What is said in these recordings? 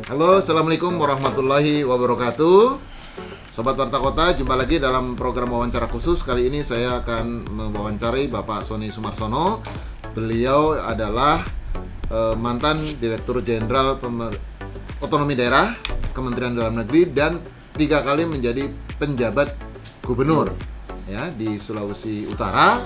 Halo, Assalamualaikum warahmatullahi wabarakatuh. Sobat Warta Kota, jumpa lagi dalam program wawancara khusus. Kali ini saya akan mewawancarai Bapak Sony Sumarsono. Beliau adalah mantan Direktur Jenderal Otonomi Daerah Kementerian Dalam Negeri dan 3 kali menjadi penjabat gubernur ya di Sulawesi Utara,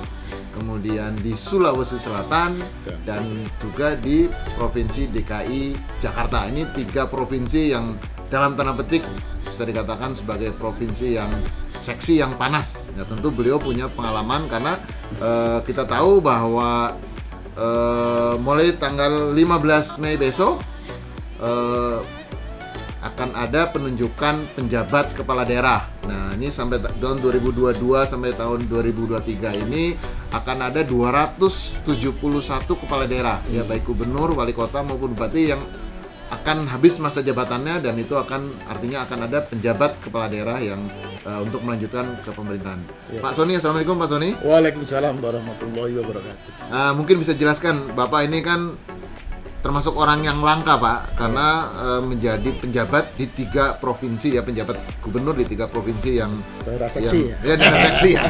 kemudian di Sulawesi Selatan, dan juga di Provinsi DKI Jakarta. Ini 3 provinsi yang dalam tanda petik bisa dikatakan sebagai provinsi yang seksi, yang panas. Ya, tentu beliau punya pengalaman karena kita tahu bahwa mulai tanggal 15 Mei besok akan ada penunjukan penjabat kepala daerah. Nah, ini sampai tahun 2022 sampai tahun 2023 ini akan ada 271 kepala daerah, ya baik gubernur, wali kota maupun bupati yang akan habis masa jabatannya, dan itu artinya akan ada penjabat kepala daerah yang untuk melanjutkan ke pemerintahan. Ya. Pak Sony, Assalamualaikum Pak Sony. Waalaikumsalam warahmatullahi wabarakatuh. Mungkin bisa jelaskan, Bapak ini kan termasuk orang yang langka Pak, karena menjadi penjabat di 3 provinsi ya, penjabat gubernur di 3 provinsi yang daerah seksi daerah seksi ya.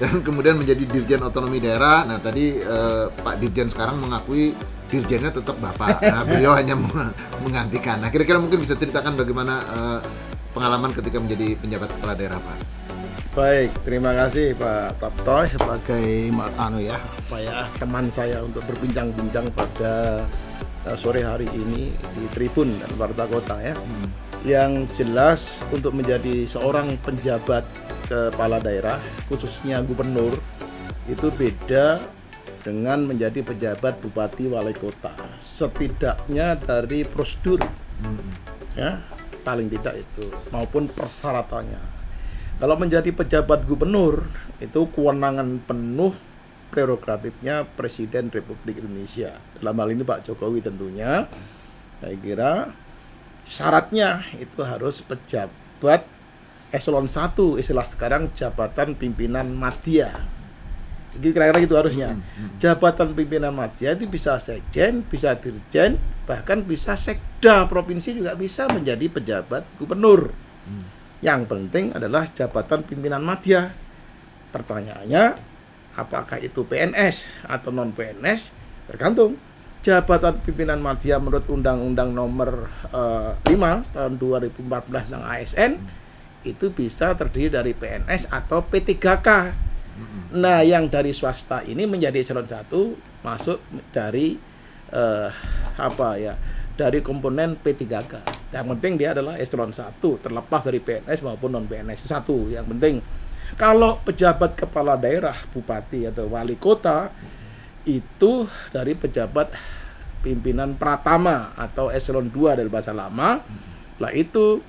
Dan kemudian menjadi Dirjen Otonomi Daerah. Nah tadi Pak Dirjen sekarang mengakui dirjennya tetap Bapak. Nah beliau hanya menggantikan. Nah kira-kira mungkin bisa ceritakan bagaimana pengalaman ketika menjadi penjabat kepala daerah Pak. Baik, terima kasih Pak Prapto sebagai teman saya untuk berbincang-bincang pada sore hari ini di Tribun dan Warta Kota ya. Yang jelas untuk menjadi seorang penjabat kepala daerah khususnya gubernur itu beda dengan menjadi pejabat bupati wali kota. Setidaknya dari prosedur ya, paling tidak itu maupun persyaratannya. Kalau menjadi pejabat gubernur itu kewenangan penuh prerogatifnya Presiden Republik Indonesia. Dalam hal ini Pak Jokowi tentunya. Saya kira syaratnya itu harus pejabat eselon 1, istilah sekarang jabatan pimpinan madya. Kira-kira gitu harusnya. Jabatan pimpinan madya itu bisa sekjen, bisa dirjen, bahkan bisa sekda provinsi juga bisa menjadi pejabat gubernur. Yang penting adalah jabatan pimpinan madya. Pertanyaannya, apakah itu PNS atau non PNS? Tergantung. Jabatan pimpinan madya menurut Undang-Undang Nomor 5 tahun 2014 tentang ASN itu bisa terdiri dari PNS atau P3K. Nah, yang dari swasta ini menjadi eselon 1 masuk dari dari komponen P3K. Yang penting dia adalah eselon 1 terlepas dari PNS maupun non PNS. Satu yang penting. Kalau pejabat kepala daerah, bupati atau wali kota itu dari pejabat pimpinan pratama atau eselon 2 dari bahasa lama. Lah itu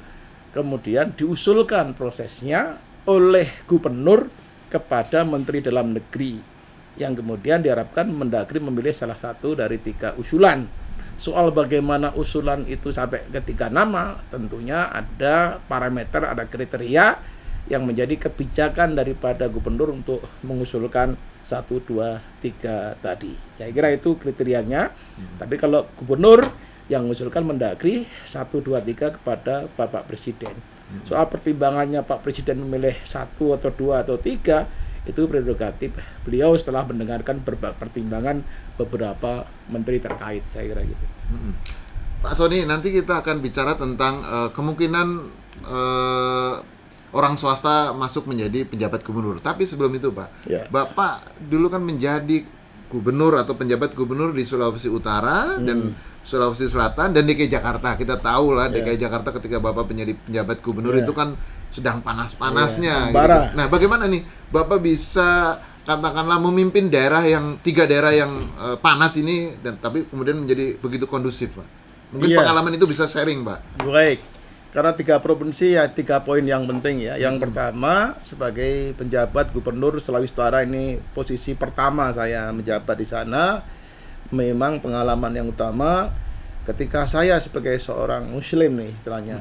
kemudian diusulkan prosesnya oleh gubernur kepada Menteri Dalam Negeri, yang kemudian diharapkan Mendagri memilih salah satu dari 3 usulan. Soal bagaimana usulan itu sampai ke 3 nama, tentunya ada parameter, ada kriteria yang menjadi kebijakan daripada gubernur untuk mengusulkan 1, 2, 3 tadi. Saya kira itu kriterianya. Tapi kalau gubernur yang mengusulkan Mendagri 1, 2, 3 kepada Bapak Presiden. Soal pertimbangannya Pak Presiden memilih 1 atau 2 atau 3 itu prerogatif beliau setelah mendengarkan pertimbangan beberapa menteri terkait, saya kira gitu. Pak Sony, nanti kita akan bicara tentang kemungkinan orang swasta masuk menjadi penjabat gubernur. Tapi sebelum itu Pak, Bapak dulu kan menjadi gubernur atau penjabat gubernur di Sulawesi Utara dan Sulawesi Selatan dan DKI Jakarta. Kita tahu lah DKI Jakarta ketika Bapak menjadi penjabat gubernur itu kan sedang panas-panasnya. Gitu. Nah, bagaimana nih Bapak bisa katakanlah memimpin daerah yang 3 daerah yang panas ini, dan tapi kemudian menjadi begitu kondusif, Pak? Mungkin pengalaman itu bisa sharing, Pak. Baik. Karena 3 provinsi ya 3 poin yang penting ya. Yang pertama, sebagai penjabat gubernur Sulawesi Utara, ini posisi pertama saya menjabat di sana. Memang pengalaman yang utama ketika saya sebagai seorang muslim nih istilahnya.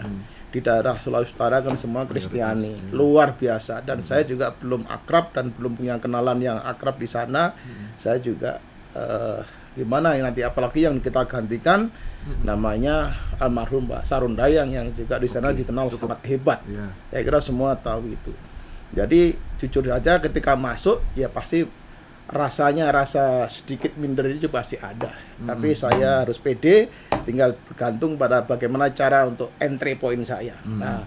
Di daerah Sulawesi Utara kan semua Kristiani, luar biasa. Dan saya juga belum akrab dan belum punya kenalan yang akrab di sana. Saya juga gimana nanti, apalagi yang kita gantikan namanya almarhum Pak Sarundayang yang juga di sana dikenal sangat hebat. Saya kira semua tahu itu. Jadi jujur saja ketika masuk ya pasti rasa sedikit minder itu pasti ada. Tapi saya harus pede, tinggal bergantung pada bagaimana cara untuk entry point saya. Nah,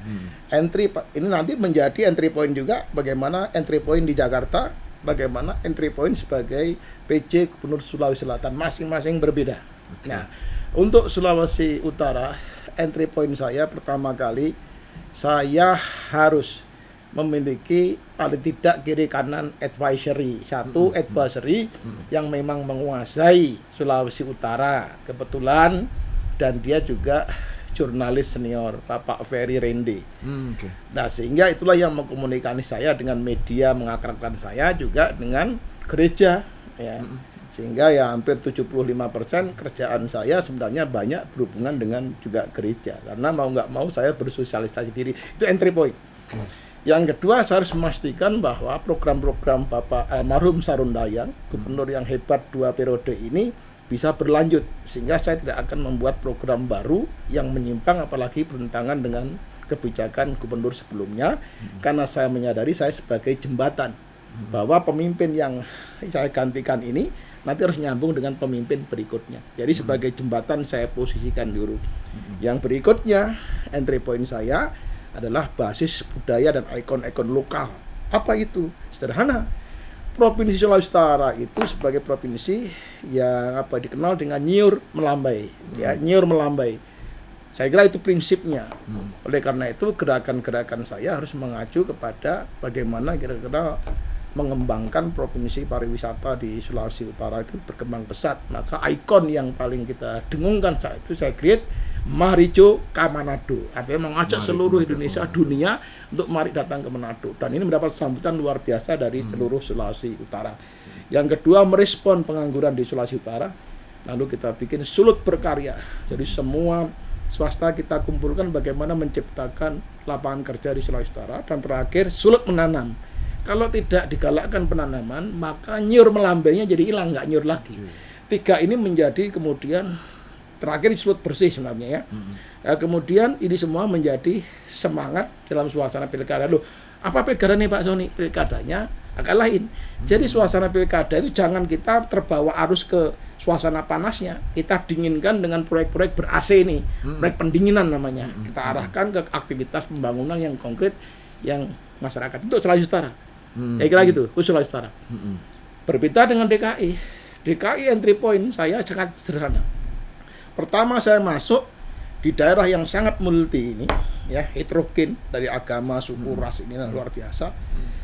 entry ini nanti menjadi entry point juga bagaimana entry point di Jakarta, bagaimana entry point sebagai PJ Gubernur Sulawesi Selatan, masing-masing berbeda. Nah, untuk Sulawesi Utara, entry point saya pertama kali saya harus memiliki paling tidak kiri kanan advisory, satu advisory yang memang menguasai Sulawesi Utara kebetulan, dan dia juga jurnalis senior Bapak Ferry Rende. Nah, sehingga itulah yang mengkomunikasi saya dengan media, mengakrabkan saya juga dengan gereja ya. Sehingga ya hampir 75% kerjaan saya sebenarnya banyak berhubungan dengan juga gereja, karena mau nggak mau saya bersosialisasi diri. Itu entry point. Yang kedua, saya harus memastikan bahwa program-program Bapak almarhum Sarundayang, gubernur yang hebat 2 periode ini bisa berlanjut, sehingga saya tidak akan membuat program baru yang menyimpang apalagi bertentangan dengan kebijakan gubernur sebelumnya, karena saya menyadari saya sebagai jembatan bahwa pemimpin yang saya gantikan ini nanti harus nyambung dengan pemimpin berikutnya. Jadi sebagai jembatan saya posisikan dulu. Yang berikutnya, entry point saya adalah basis budaya dan ikon-ikon lokal. Apa itu? Sederhana. Provinsi Sulawesi Utara itu sebagai provinsi yang dikenal dengan nyiur melambai, ya, nyiur melambai. Saya kira itu prinsipnya. Oleh karena itu gerakan-gerakan saya harus mengacu kepada bagaimana kira-kira mengembangkan provinsi pariwisata di Sulawesi Utara itu berkembang pesat. Maka ikon yang paling kita dengungkan saat itu saya create Marijo ka Manado, artinya mengajak seluruh Indonesia, dunia untuk mari datang ke Manado, dan ini mendapat sambutan luar biasa dari seluruh Sulawesi Utara. Yang kedua, merespon pengangguran di Sulawesi Utara, lalu kita bikin Sulut Berkarya. Jadi semua swasta kita kumpulkan bagaimana menciptakan lapangan kerja di Sulawesi Utara, dan terakhir Sulut Menanam. Kalau tidak digalakkan penanaman, maka nyiur melambainya jadi hilang, nggak nyiur lagi. 3 ini menjadi kemudian terakhir Sulut Bersih sebenarnya ya. Kemudian ini semua menjadi semangat dalam suasana pilkada. Loh, apa pilkada nih Pak Sony? Pilkadanya agak lain. Jadi suasana pilkada itu jangan kita terbawa arus ke suasana panasnya. Kita dinginkan dengan proyek-proyek ber-AC nih, proyek pendinginan namanya. Kita arahkan ke aktivitas pembangunan yang konkret yang masyarakat itu Sulawesi Utara. Saya kira gitu, khusus Sulawesi Utara. Berbeda dengan DKI. DKI entry point saya sangat sederhana. Pertama, saya masuk di daerah yang sangat multi ini, ya, heterogen dari agama, suku, ras, ini luar biasa.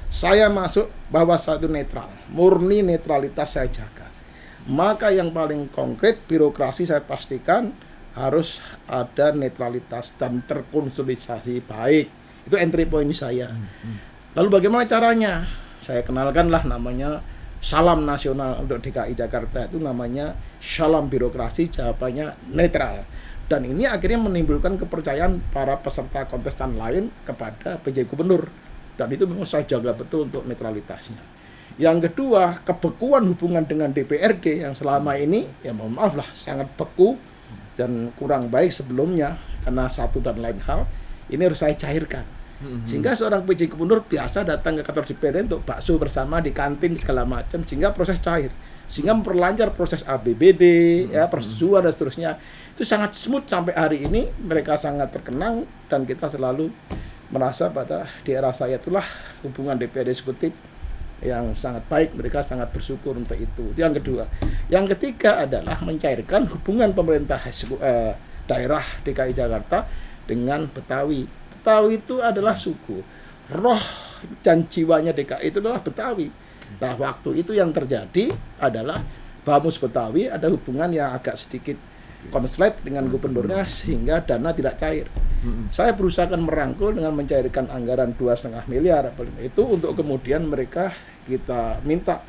Saya masuk bahwa satu netral, murni netralitas saya jaga. Maka yang paling konkret, birokrasi saya pastikan harus ada netralitas dan terkonsolidasi baik. Itu entry point saya. Lalu bagaimana caranya? Saya kenalkanlah namanya Salam Nasional untuk DKI Jakarta, itu namanya Salam Birokrasi, jawabannya netral. Dan ini akhirnya menimbulkan kepercayaan para peserta kontestan lain kepada PJ Gubernur. Dan itu memang saya jaga betul untuk netralitasnya. Yang kedua, kebekuan hubungan dengan DPRD yang selama ini, ya mohon maaf lah, sangat beku dan kurang baik sebelumnya karena satu dan lain hal, ini harus saya cairkan. Sehingga seorang PJ Gubernur biasa datang ke kantor DPRD untuk bakso bersama di kantin segala macam, sehingga proses cair, sehingga memperlancar proses ABBD, ya, persetujuan dan seterusnya. Itu sangat smooth sampai hari ini, mereka sangat terkenang, dan kita selalu merasa pada di era saya itulah hubungan DPRD eksekutif yang sangat baik, mereka sangat bersyukur untuk itu. Itu yang kedua. Yang ketiga adalah mencairkan hubungan pemerintah daerah DKI Jakarta dengan Betawi. Betawi itu adalah suku, roh dan jiwanya DKI itu adalah Betawi. Nah, waktu itu yang terjadi adalah Bamus Betawi ada hubungan yang agak sedikit konslet dengan gubernurnya sehingga dana tidak cair. Saya berusaha merangkul dengan mencairkan anggaran 2,5 miliar itu untuk kemudian mereka kita minta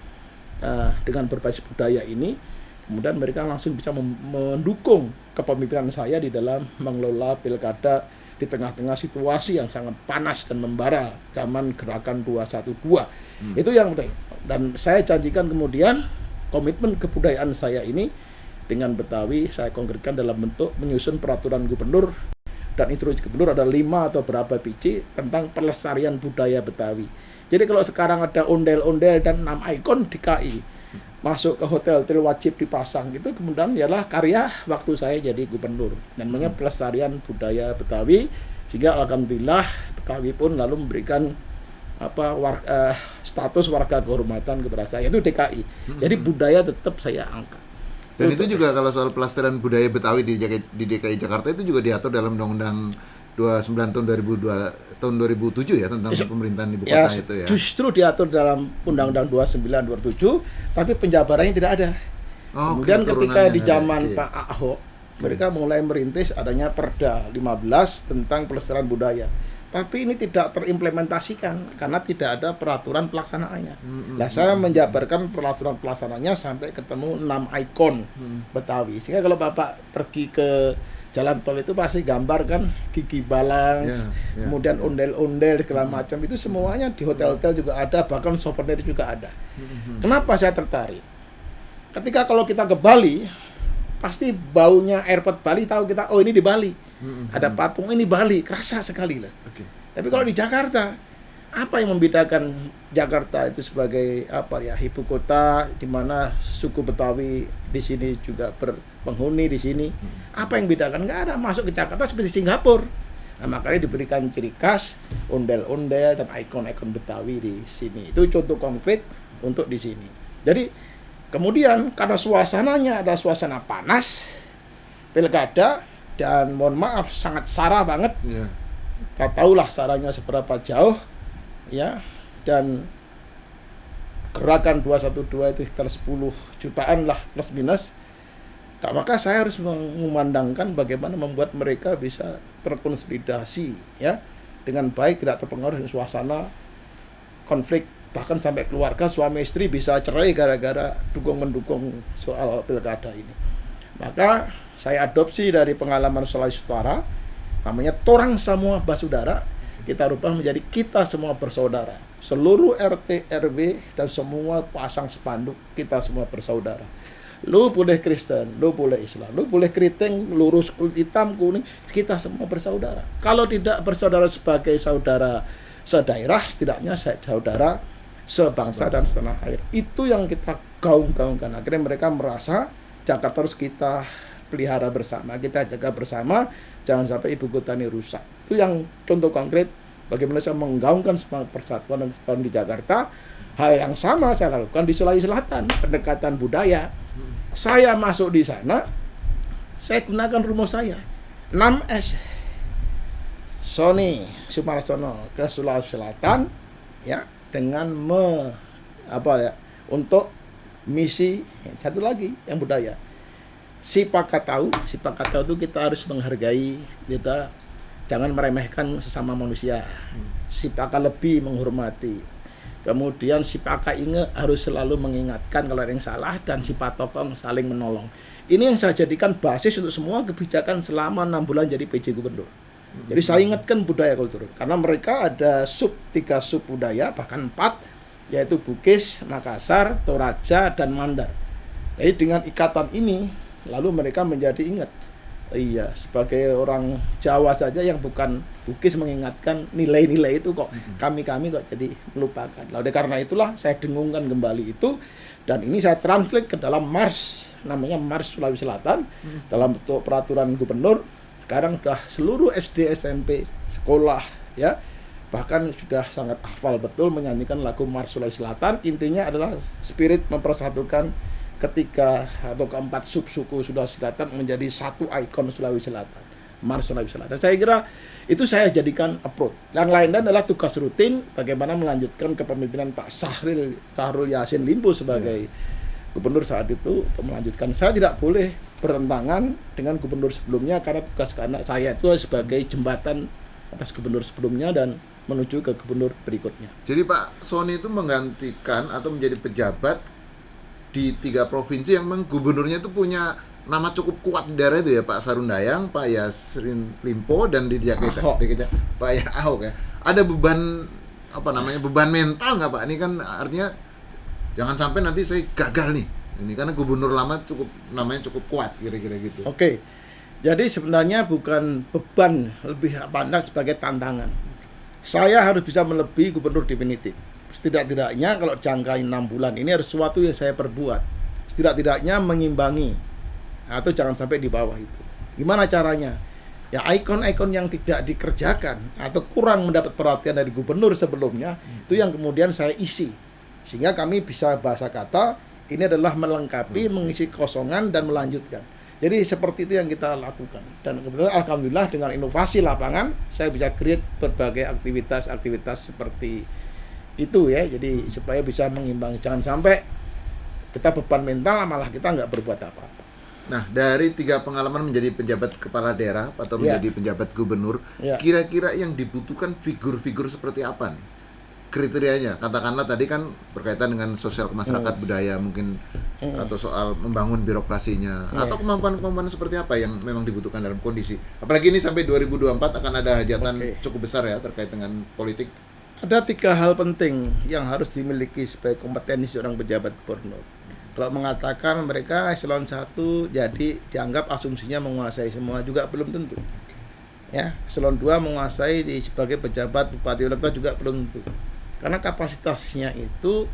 dengan berbasis budaya ini, kemudian mereka langsung bisa mendukung kepemimpinan saya di dalam mengelola pilkada di tengah-tengah situasi yang sangat panas dan membara zaman gerakan 212. Itu yang penting. Dan saya janjikan kemudian komitmen kebudayaan saya ini dengan Betawi saya konkretkan dalam bentuk menyusun peraturan gubernur dan instruksi gubernur ada 5 atau berapa biji tentang pelestarian budaya Betawi. Jadi kalau sekarang ada ondel-ondel dan 6 ikon DKI masuk ke hotel-hotel wajib dipasang gitu, kemudian ialah karya waktu saya jadi gubernur dan namanya pelestarian budaya Betawi, sehingga alhamdulillah Betawi pun lalu memberikan status warga kehormatan kepada saya, itu DKI. Jadi budaya tetap saya angkat. Dan itu juga kalau soal pelestarian budaya Betawi di DKI Jakarta itu juga diatur dalam Undang-Undang 29 tahun 2007 ya, tentang pemerintahan ibu kota itu ya. Justru diatur dalam Undang-Undang 29 2007, tapi penjabarannya tidak ada. Kemudian ketika di zaman Pak Ahok, mereka mulai merintis adanya Perda 15 tentang pelestarian budaya. Tapi ini tidak terimplementasikan karena tidak ada peraturan pelaksanaannya. Nah, saya menjabarkan peraturan pelaksanaannya sampai ketemu 6 ikon Betawi. Sehingga kalau Bapak pergi ke jalan tol itu pasti gambar kan gigi balang, kemudian ondel-ondel segala macam, itu semuanya di hotel-hotel juga ada, bahkan souvenir juga ada. Kenapa saya tertarik? Ketika kalau kita ke Bali, pasti baunya airport Bali tahu kita, oh ini di Bali. Ada patung ini Bali, kerasa sekali lah. Tapi kalau di Jakarta, apa yang membedakan Jakarta itu sebagai ibu kota di mana suku Betawi di sini juga berpenghuni di sini? Apa yang bedakan? Nggak ada. Masuk ke Jakarta seperti Singapura. Nah, makanya diberikan ciri khas ondel-ondel dan ikon-ikon Betawi di sini. Itu contoh konkret untuk di sini. Jadi kemudian karena suasananya ada suasana panas, pilkada, dan mohon maaf sangat sara banget. Kita tahulah saranya seberapa jauh. Ya, dan gerakan 212 itu sekitar 10 jutaan lah plus minus. Nah, maka saya harus memandangkan bagaimana membuat mereka bisa terkonsolidasi ya dengan baik, tidak terpengaruh dengan suasana konflik, bahkan sampai keluarga suami istri bisa cerai gara-gara dukung-mendukung soal pilkada ini. Maka saya adopsi dari pengalaman Sulawesi Utara, namanya Torang Semua Basudara. Kita rubah menjadi kita semua bersaudara. Seluruh RT, RW, dan semua pasang spanduk, kita semua bersaudara. Lu boleh Kristen, lu boleh Islam, lu boleh keriting, lurus, kulit hitam, kuning, kita semua bersaudara. Kalau tidak bersaudara sebagai saudara sedaerah, setidaknya saudara sebangsa dan setanah air. Itu yang kita gaung-gaungkan. Akhirnya mereka merasa Jakarta harus kita pelihara bersama, kita jaga bersama, jangan sampai ibu kota ini rusak. Itu yang contoh konkret bagaimana saya menggaungkan semangat persatuan dan kesatuan di Jakarta. Hal yang sama saya lakukan di Sulawesi Selatan, pendekatan budaya. Saya masuk di sana, saya gunakan rumus saya 6S. Sony Sumarsono ke Sulawesi Selatan ya dengan untuk misi satu lagi yang budaya. Si Pakatau itu kita harus menghargai, kita jangan meremehkan sesama manusia. Si Paka lebih menghormati. Kemudian si Paka inge harus selalu mengingatkan kalau ada yang salah, dan si Patokong saling menolong. Ini yang saya jadikan basis untuk semua kebijakan selama 6 bulan jadi PJ Gubernur. Jadi saya ingatkan budaya kultur, karena mereka ada 3 sub budaya, bahkan 4, yaitu Bugis, Makassar, Toraja, dan Mandar. Jadi dengan ikatan ini, lalu mereka menjadi ingat. Iya, sebagai orang Jawa saja yang bukan Bugis mengingatkan nilai-nilai itu kok kami kok jadi melupakan. Lalu karena itulah saya dengungkan kembali itu, dan ini saya translate ke dalam Mars, namanya Mars Sulawesi Selatan, dalam bentuk peraturan gubernur. Sekarang sudah seluruh SD, SMP, sekolah ya, bahkan sudah sangat hafal betul menyanyikan lagu Mars Sulawesi Selatan. Intinya adalah spirit mempersatukan ketiga atau keempat sub-suku Sulawesi Selatan menjadi satu ikon Sulawesi Selatan, Mars Sulawesi Selatan. Saya kira itu saya jadikan approach. Yang lain adalah tugas rutin bagaimana melanjutkan kepemimpinan Pak Syahrul Yassin Limpo sebagai gubernur saat itu, untuk melanjutkan. Saya tidak boleh bertentangan dengan gubernur sebelumnya, karena tugas saya itu sebagai jembatan atas gubernur sebelumnya dan menuju ke gubernur berikutnya. Jadi Pak Sony itu menggantikan atau menjadi pejabat di 3 provinsi yang memang gubernurnya itu punya nama cukup kuat di daerah itu ya, Pak Sarundayang, Pak Yassin Limpo, dan di Jakarta Pak Ahok ya. Ada beban beban mental nggak Pak? Ini kan artinya jangan sampai nanti saya gagal nih Ini karena gubernur lama namanya cukup kuat kira-kira gitu. Oke. Jadi sebenarnya bukan beban, lebih pandang sebagai tantangan. Saya harus bisa melebihi gubernur definitif. Setidak-tidaknya kalau jangka 6 bulan ini harus sesuatu yang saya perbuat. Setidak-tidaknya mengimbangi atau jangan sampai di bawah itu. Gimana caranya? Ya ikon-ikon yang tidak dikerjakan atau kurang mendapat perhatian dari gubernur sebelumnya itu yang kemudian saya isi. Sehingga kami bisa bahasa kata ini adalah melengkapi, mengisi kosongan dan melanjutkan. Jadi seperti itu yang kita lakukan. Dan kebetulan alhamdulillah dengan inovasi lapangan saya bisa create berbagai aktivitas seperti itu ya. Jadi supaya bisa mengimbangi, jangan sampai kita beban mental malah kita nggak berbuat apa-apa. Nah, dari 3 pengalaman menjadi penjabat kepala daerah atau menjadi penjabat gubernur, kira-kira yang dibutuhkan figur-figur seperti apa nih? Kriterianya, katakanlah tadi kan berkaitan dengan sosial masyarakat budaya mungkin atau soal membangun birokrasinya atau kemampuan-kemampuan seperti apa yang memang dibutuhkan dalam kondisi. Apalagi ini sampai 2024 akan ada hajatan cukup besar ya terkait dengan politik. Ada 3 hal penting yang harus dimiliki sebagai kompetensi seorang pejabat gubernur. Kalau mengatakan mereka eselon 1 jadi dianggap asumsinya menguasai semua juga belum tentu. Ya, eselon 2 menguasai sebagai pejabat bupati wali kota juga belum tentu. Karena kapasitasnya itu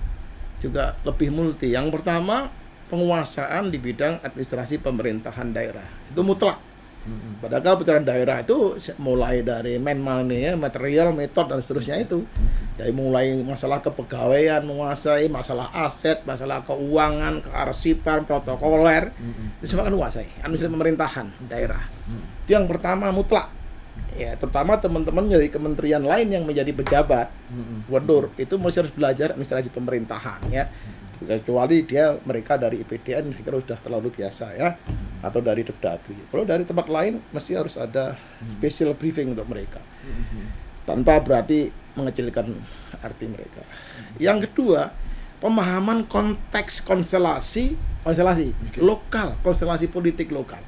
juga lebih multi. Yang pertama, penguasaan di bidang administrasi pemerintahan daerah. Itu mutlak. Padahal pemerintahan daerah itu mulai dari money, material, metode dan seterusnya itu. Jadi mulai masalah kepegawaian, menguasai masalah aset, masalah keuangan, kearsipan, protokoler, itu semua kan menguasai administrasi pemerintahan daerah. Itu yang pertama mutlak. Ya, terutama teman-teman dari kementerian lain yang menjadi pejabat gubernur itu masih harus belajar administrasi pemerintahan ya. Kecuali mereka dari IPDN saya kira sudah terlalu biasa ya, atau dari Depdagri. Kalau dari tempat lain mesti harus ada special briefing untuk mereka, tanpa berarti mengecilkan arti mereka. Yang kedua, pemahaman konteks konstelasi lokal, konstelasi politik lokal.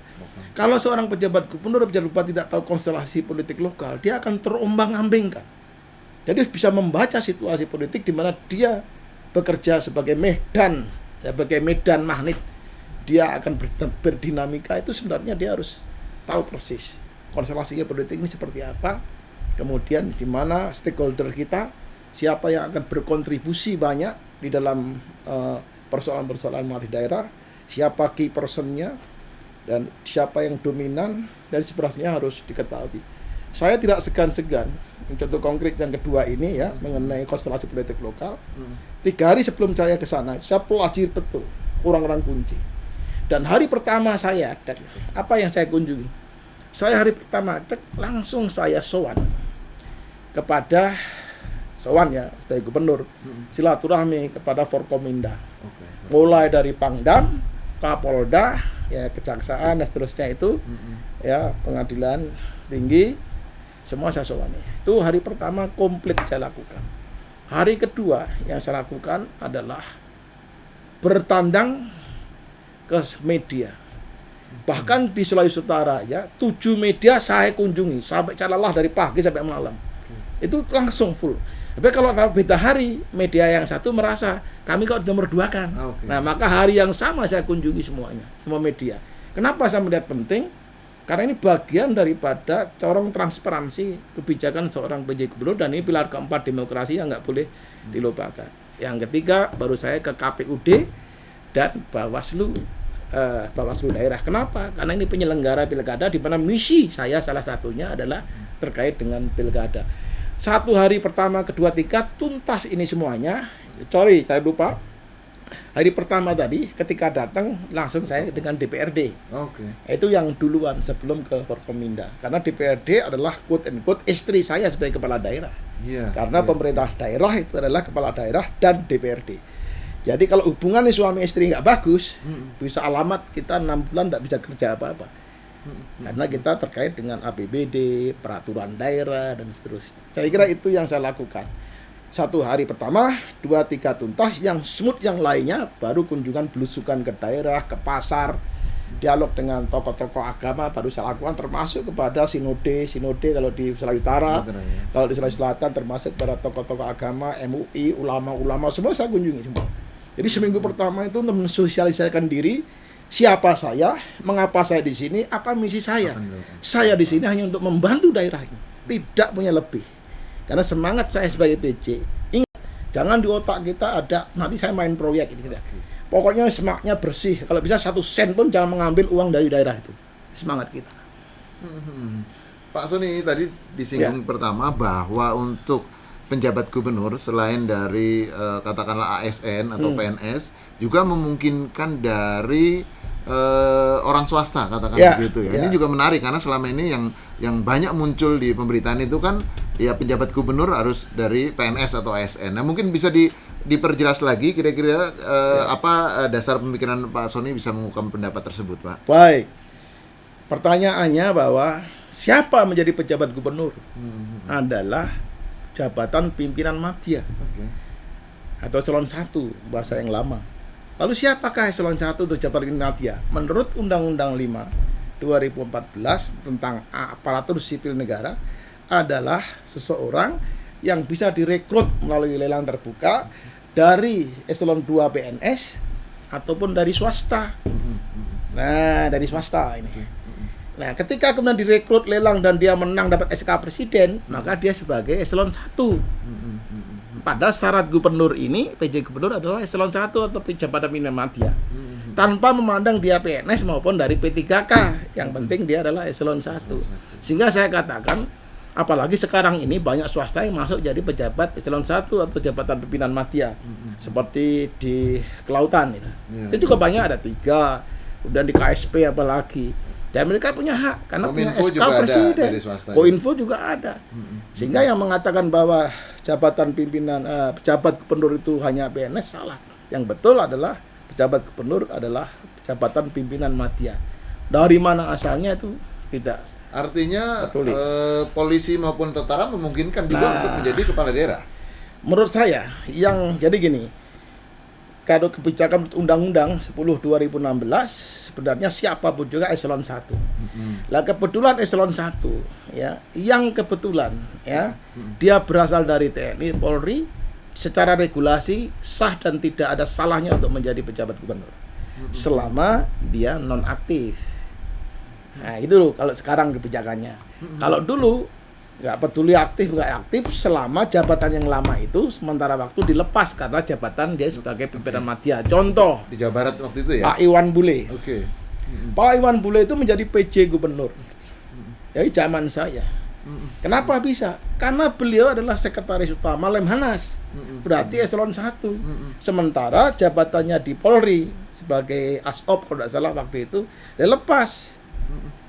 Kalau seorang pejabat gubernur atau pejabat bupati tidak tahu konstelasi politik lokal, dia akan terombang-ambingkan. Jadi bisa membaca situasi politik di mana dia bekerja sebagai medan, sebagai medan magnet, dia akan berdinamika. Itu sebenarnya dia harus tahu persis konstelasinya politik ini seperti apa, kemudian di mana stakeholder kita, siapa yang akan berkontribusi banyak di dalam persoalan-persoalan multi daerah, siapa key personnya, dan siapa yang dominan, dan sebenarnya harus diketahui. Saya tidak segan-segan, contoh konkret yang kedua ini ya, mengenai konstelasi politik lokal. 3 hari sebelum saya ke sana, saya pelajari betul orang-orang kunci. Dan hari pertama saya, apa yang saya kunjungi? Saya hari pertama, langsung saya sowan kepada ya, sebagai gubernur, silaturahmi kepada Forkominda. Mulai dari Pangdam, Kapolda, ya kejaksaan dan seterusnya itu, ya pengadilan tinggi, semua saya sowani. Itu hari pertama komplit saya lakukan. Hari kedua yang saya lakukan adalah bertandang ke media. Bahkan di Sulawesi Utara ya, 7 media saya kunjungi sampai calalah dari pagi sampai malam. Itu langsung full. Tapi kalau beda hari, media yang satu merasa kami kok nomor 2 kan. Nah, maka hari yang sama saya kunjungi semuanya, semua media. Kenapa saya melihat penting? Karena ini bagian daripada corong transparansi kebijakan seorang PJ Gubernur, dan ini pilar keempat demokrasi yang nggak boleh dilupakan. Yang ketiga, baru saya ke KPUD dan Bawaslu daerah. Kenapa? Karena ini penyelenggara pilkada, di mana misi saya salah satunya adalah terkait dengan pilkada. 1 hari pertama, kedua, 3 tuntas ini semuanya. Sorry, saya lupa. Hari pertama tadi ketika datang langsung saya dengan DPRD. Itu yang duluan sebelum ke Forkominda. Karena DPRD adalah quote and quote istri saya sebagai kepala daerah. Karena pemerintah daerah itu adalah kepala daerah dan DPRD. Jadi kalau hubungan suami istri nggak bagus, bisa alamat kita 6 bulan nggak bisa kerja apa-apa. Karena kita terkait dengan APBD, peraturan daerah dan seterusnya. Saya kira itu yang saya lakukan. 1 hari pertama, 2, 3 tuntas, yang smooth yang lainnya baru kunjungan belusukan ke daerah, ke pasar, dialog dengan tokoh-tokoh agama baru saya lakukan, termasuk kepada sinode kalau di Sulawesi Utara, kalau di Sulawesi Selatan termasuk kepada tokoh-tokoh agama, MUI, ulama-ulama, semua saya kunjungi semua. Jadi seminggu pertama itu untuk mensosialisasikan diri, siapa saya, mengapa saya di sini, apa misi saya. Saya di sini hanya untuk membantu daerah ini, tidak punya lebih. Karena semangat saya sebagai PJ, ingat, jangan di otak kita ada nanti saya main proyek ini. Pokoknya semangatnya bersih. Kalau bisa 1 sen pun jangan mengambil uang dari daerah itu. Semangat kita. Pak Sony tadi disinggung pertama bahwa untuk penjabat gubernur selain dari katakanlah ASN atau PNS juga memungkinkan dari orang swasta katakan begitu ya. Ini juga menarik karena selama ini yang banyak muncul di pemberitaan itu kan ya penjabat gubernur harus dari PNS atau ASN. Nah, mungkin bisa diperjelas lagi kira-kira apa dasar pemikiran Pak Sony bisa mengungkapkan pendapat tersebut, Pak? Baik. Pertanyaannya bahwa siapa menjadi pejabat gubernur? Adalah jabatan pimpinan madya. Atau eselon 1 bahasa yang lama. Lalu siapakah eselon 1 untuk jabatan pimpinan madya? Menurut Undang-Undang 5 2014 tentang aparatur sipil negara adalah seseorang yang bisa direkrut melalui lelang terbuka dari eselon 2 PNS ataupun dari swasta. Nah, dari swasta ini. Nah, ketika kemudian direkrut lelang dan dia menang dapat SK Presiden, maka dia sebagai eselon 1. Pada syarat gubernur ini, PJ gubernur adalah eselon 1 atau jabatan pimpinan madya. Tanpa memandang dia PNS maupun dari P3K, yang penting dia adalah eselon 1. Sehingga saya katakan, apalagi sekarang ini banyak swasta yang masuk jadi pejabat eselon 1 atau jabatan pimpinan madya. Seperti di kelautan itu. Itu juga banyak, ada 3. Kemudian di KSP apalagi. Dan mereka punya hak karena Kominfo punya SK Presiden. Kominfo juga ada. Sehingga yang mengatakan bahwa jabatan pimpinan pejabat gubernur itu hanya PNS salah. Yang betul adalah pejabat gubernur adalah jabatan pimpinan madya. Dari mana asalnya itu tidak. Artinya polisi maupun tentara memungkinkan juga untuk menjadi kepala daerah. Menurut saya yang jadi gini. Kalau kebijakan Undang-Undang 10 2016 sebenarnya siapapun juga eselon 1. Lah kebetulan eselon 1 ya, yang kebetulan ya, dia berasal dari TNI, Polri, secara regulasi sah dan tidak ada salahnya untuk menjadi pejabat gubernur. Selama dia nonaktif. Nah, itu loh kalau sekarang kebijakannya. Kalau dulu nggak peduli aktif nggak aktif, selama jabatan yang lama itu sementara waktu dilepas karena jabatan dia sebagai pimpinan madya. Contoh di Jawa Barat waktu itu ya, Pak Iwan Bule. Pak Iwan Bule itu menjadi PJ gubernur dari zaman saya. Kenapa bisa? Karena beliau adalah sekretaris utama Lemhanas, berarti eselon 1. Sementara jabatannya di Polri sebagai ASOP kalau tidak salah waktu itu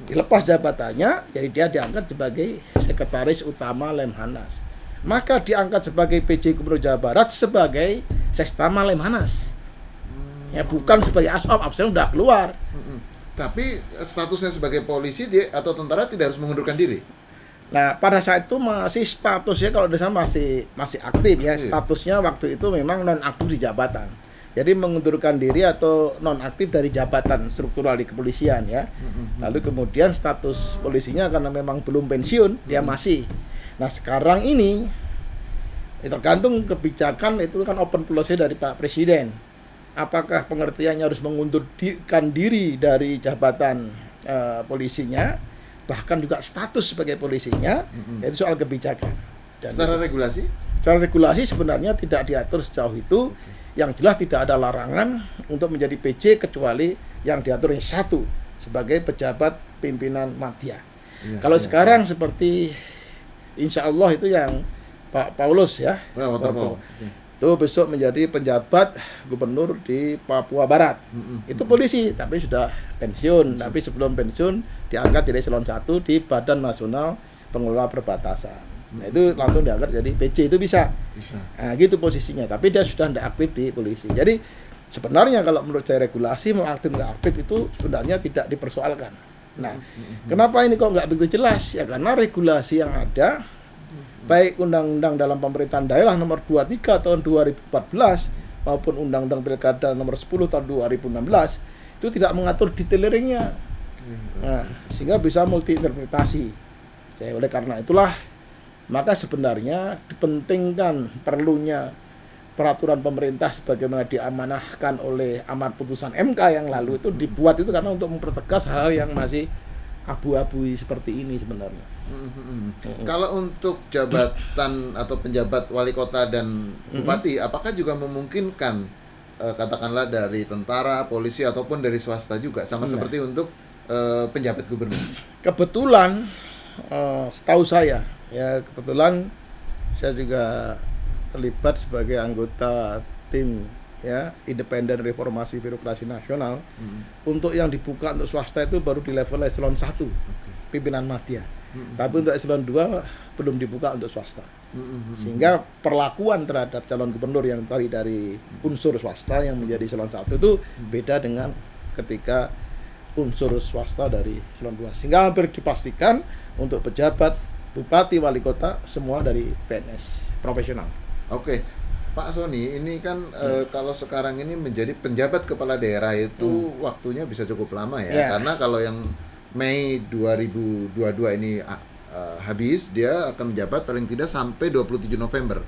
dilepas jabatannya, jadi dia diangkat sebagai sekretaris utama Lemhanas. Maka diangkat sebagai PJ Gubernur Jawa Barat sebagai Sestama Lemhanas. Ya bukan sebagai ASOP, ASOP udah keluar. Tapi statusnya sebagai polisi dia atau tentara tidak harus mengundurkan diri. Nah, pada saat itu masih statusnya kalau tidak salah masih aktif ya. Statusnya waktu itu memang non aktif di jabatan. Jadi mengundurkan diri atau nonaktif dari jabatan struktural di kepolisian ya. Lalu kemudian status polisinya karena memang belum pensiun, dia masih. Nah sekarang ini tergantung kebijakan itu kan open policy dari Pak Presiden. Apakah pengertiannya harus mengundurkan diri dari jabatan polisinya, bahkan juga status sebagai polisinya, itu soal kebijakan. Dan secara regulasi? Secara regulasi sebenarnya tidak diatur sejauh itu. Yang jelas tidak ada larangan untuk menjadi PJ kecuali yang diatur yang 1 sebagai pejabat pimpinan madya. Kalau sekarang seperti insya Allah itu yang Pak Paulus ya, itu besok menjadi penjabat gubernur di Papua Barat. Itu polisi tapi sudah pensiun. Tapi sebelum pensiun diangkat jadi eselon 1 di Badan Nasional Pengelola Perbatasan. Nah itu langsung diangkat jadi PJ, itu bisa. Nah gitu posisinya, tapi dia sudah tidak aktif di polisi. Jadi sebenarnya kalau menurut saya regulasi mau aktif nggak aktif itu sebenarnya tidak dipersoalkan. Nah kenapa ini kok nggak begitu jelas? Ya karena regulasi yang ada, baik undang-undang dalam pemerintahan daerah nomor 23 tahun 2014 maupun undang-undang pilkada nomor 10 tahun 2016 itu tidak mengatur detailernya. Nah sehingga bisa multi interpretasi. Oleh karena itulah maka sebenarnya dipentingkan perlunya peraturan pemerintah sebagaimana diamanahkan oleh amar putusan MK yang lalu itu dibuat itu karena untuk mempertegas hal yang masih abu-abu seperti ini sebenarnya. Kalau untuk jabatan atau penjabat wali kota dan bupati, apakah juga memungkinkan katakanlah dari tentara, polisi ataupun dari swasta juga sama seperti untuk penjabat gubernur? Kebetulan setahu saya ya kebetulan saya juga terlibat sebagai anggota tim ya independen reformasi birokrasi nasional. Untuk yang dibuka untuk swasta itu baru di level eselon 1 pimpinan madya. Tapi untuk eselon 2 belum dibuka untuk swasta. Sehingga perlakuan terhadap calon gubernur yang tadi dari unsur swasta yang menjadi eselon 1 itu beda dengan ketika unsur swasta dari eselon 2. Sehingga hampir dipastikan untuk pejabat bupati wali kota semua dari PNS profesional. Oke, Pak Sony, ini kan kalau sekarang ini menjadi penjabat kepala daerah itu waktunya bisa cukup lama ya, karena kalau yang Mei 2022 ini habis, dia akan menjabat paling tidak sampai 27 November,